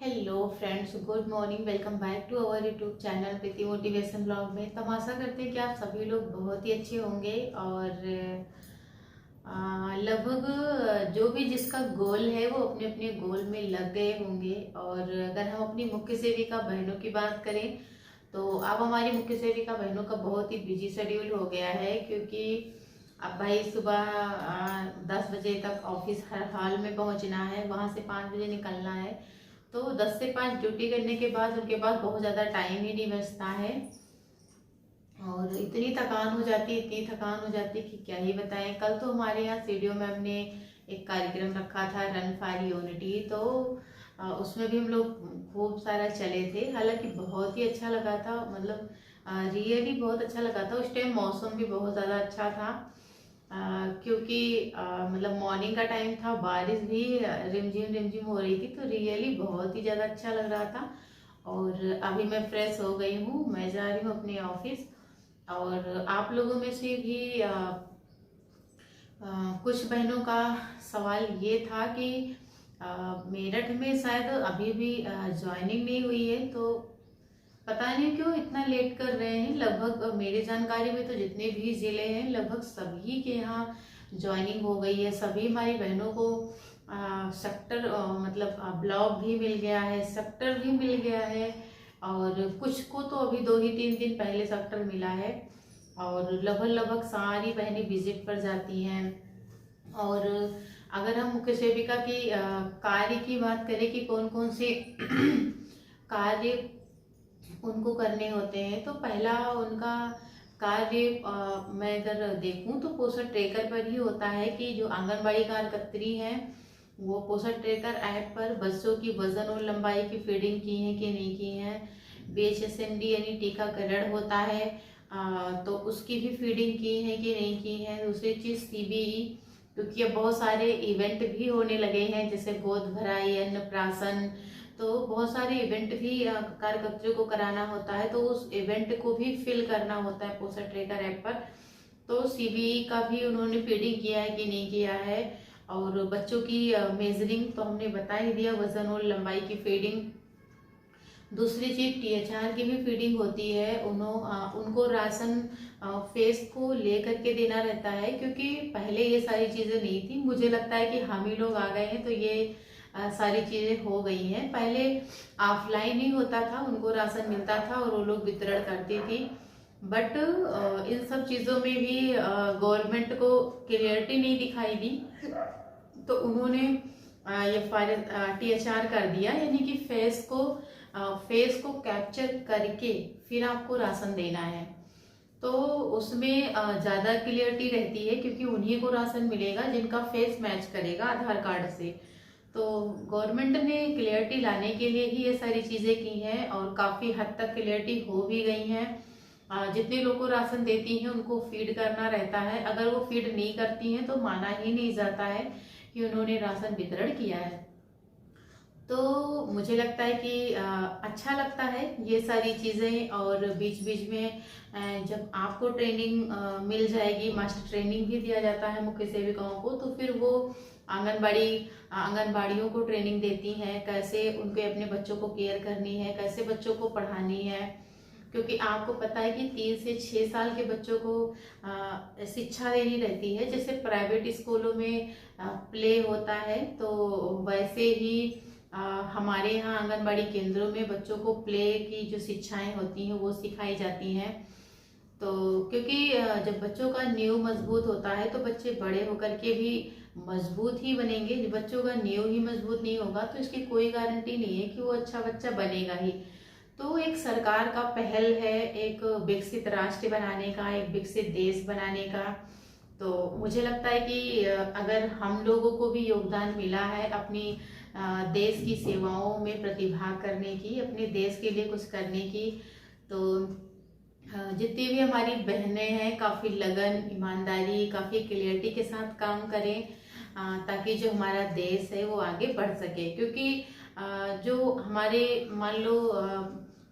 Hello friends, good morning. Welcome back to our YouTube channel Preeti motivation blog में। तो हम आशा करते हैं कि आप सभी लोग बहुत ही अच्छे होंगे और लगभग जो भी जिसका गोल है वो अपने अपने गोल में लग गए होंगे। और अगर हम अपनी मुख्य सेविका बहनों की बात करें तो अब हमारी मुख्य सेविका बहनों का बहुत ही बिजी शेड्यूल हो गया है, क्योंकि अब भाई सुबह 10 बजे तक ऑफिस हर हाल में पहुंचना है, वहां से 5 बजे निकलना है। तो 10 से 5 ड्यूटी करने के बाद उनके पास बहुत ज़्यादा टाइम ही नहीं बचता है। और इतनी थकान हो जाती है, इतनी थकान हो जाती है कि क्या ही बताएं। कल तो हमारे यहाँ सीडीओ मैम ने एक कार्यक्रम रखा था, रन फॉर यूनिटी। तो उसमें भी हम लोग खूब सारा चले थे। हालांकि बहुत ही अच्छा लगा था, मतलब रियली बहुत अच्छा लगा था। उस टाइम मौसम भी बहुत ज़्यादा अच्छा था, क्योंकि मतलब मॉर्निंग का टाइम था, बारिश भी रिमझिम रिमझिम हो रही थी। तो रियली बहुत ही ज़्यादा अच्छा लग रहा था। और अभी मैं फ्रेश हो गई हूँ, मैं जा रही हूँ अपने ऑफिस। और आप लोगों में से भी कुछ बहनों का सवाल ये था कि मेरठ में शायद अभी भी ज्वाइनिंग नहीं हुई है, तो पता नहीं क्यों इतना लेट कर रहे हैं। लगभग मेरी जानकारी में तो जितने भी जिले हैं लगभग सभी के यहाँ ज्वाइनिंग हो गई है। सभी हमारी बहनों को सेक्टर मतलब ब्लॉक भी मिल गया है, सेक्टर भी मिल गया है। और कुछ को तो अभी 2 ही 3 दिन पहले सेक्टर मिला है। और लगभग लगभग सारी बहनें विजिट पर जाती हैं। और अगर हम मुख्य सेविका की कार्य की बात करें कि कौन कौन से कार्य उनको करने होते हैं, तो पहला उनका कार्य मैं अगर देखूं तो पोषण ट्रेकर पर ही होता है कि जो आंगनबाड़ी कार्यकर्त्री हैं वो पोषण ट्रेकर ऐप पर बच्चों की वजन और लंबाई की फीडिंग की है कि नहीं की है। BHSND यानी टीकाकरण होता है, तो उसकी भी फीडिंग की है कि नहीं की है। दूसरी चीज CBE, क्योंकि अब बहुत सारे इवेंट भी होने लगे हैं जैसे गोद भराई, अन्नप्राशन। तो बहुत सारे इवेंट भी कार्यकर्ताओं को कराना होता है, तो उस इवेंट को भी फिल करना होता है पोस्टर ट्रेकर ऐप पर। तो CBE का भी उन्होंने फीडिंग किया है कि नहीं किया है। और बच्चों की मेजरिंग तो हमने बता ही दिया, वजन और लंबाई की फीडिंग। दूसरी चीज THR की भी फीडिंग होती है। उनको राशन फेस को ले करके देना रहता है, क्योंकि पहले ये सारी चीजें नहीं थी। मुझे लगता है कि हम ही लोग आ गए हैं तो ये सारी चीजें हो गई हैं। पहले ऑफलाइन ही होता था, उनको राशन मिलता था और वो लोग वितरण करती थी। बट इन सब चीजों में भी गवर्नमेंट को क्लियरिटी नहीं दिखाई दी, तो उन्होंने ये THR कर दिया, यानी कि फेस को कैप्चर करके फिर आपको राशन देना है। तो उसमें ज्यादा क्लियरिटी रहती है, क्योंकि उन्हीं को राशन मिलेगा जिनका फेस मैच करेगा आधार कार्ड से। तो गवर्नमेंट ने क्लियरिटी लाने के लिए ही ये सारी चीजें की हैं, और काफी हद तक क्लियरिटी हो भी गई है। जितने लोग को राशन देती हैं उनको फीड करना रहता है। अगर वो फीड नहीं करती हैं तो माना ही नहीं जाता है कि उन्होंने राशन वितरण किया है। तो मुझे लगता है कि अच्छा लगता है ये सारी चीज़ें। और बीच बीच में जब आपको ट्रेनिंग मिल जाएगी, मास्टर ट्रेनिंग भी दिया जाता है मुख्य सेविकाओं को, तो फिर वो आंगनबाड़ियों को ट्रेनिंग देती हैं कैसे उनके अपने बच्चों को केयर करनी है, कैसे बच्चों को पढ़ानी है। क्योंकि आपको पता है कि 3 से 6 साल के बच्चों को शिक्षा देनी रहती है। जैसे प्राइवेट स्कूलों में प्ले होता है, तो वैसे ही हमारे यहाँ आंगनबाड़ी केंद्रों में बच्चों को प्ले की जो शिक्षाएं होती हैं वो सिखाई जाती हैं। तो क्योंकि जब बच्चों का नींव मजबूत होता है तो बच्चे बड़े होकर के भी मजबूत ही बनेंगे। जब बच्चों का नींव ही मजबूत नहीं होगा तो इसकी कोई गारंटी नहीं है कि वो अच्छा बच्चा बनेगा ही। तो एक सरकार का पहल है एक विकसित राष्ट्र बनाने का, एक विकसित देश बनाने का। तो मुझे लगता है कि अगर हम लोगों को भी योगदान मिला है अपनी देश की सेवाओं में प्रतिभाग करने की, अपने देश के लिए कुछ करने की, तो जितनी भी हमारी बहनें हैं काफ़ी लगन, ईमानदारी, काफ़ी क्लियरिटी के साथ काम करें, ताकि जो हमारा देश है वो आगे बढ़ सके। क्योंकि जो हमारे मान लो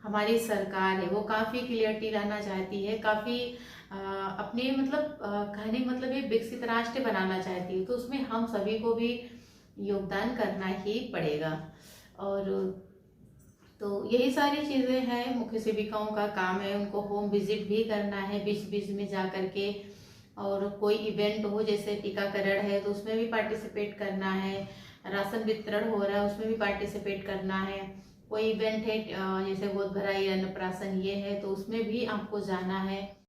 हमारी सरकार है वो काफ़ी क्लियरिटी लाना चाहती है, काफ़ी अपने मतलब कहने का मतलब ये विकसित राष्ट्र बनाना चाहती है। तो उसमें हम सभी को भी योगदान करना ही पड़ेगा। और तो यही सारी चीज़ें हैं, मुख्य सेविकाओं का काम है। उनको होम विजिट भी करना है बीच बीच में जा करके, और कोई इवेंट हो जैसे टीकाकरण है तो उसमें भी पार्टिसिपेट करना है, राशन वितरण हो रहा है उसमें भी पार्टिसिपेट करना है, कोई इवेंट है जैसे गोद भराई अन्नप्राशन ये है तो उसमें भी आपको जाना है।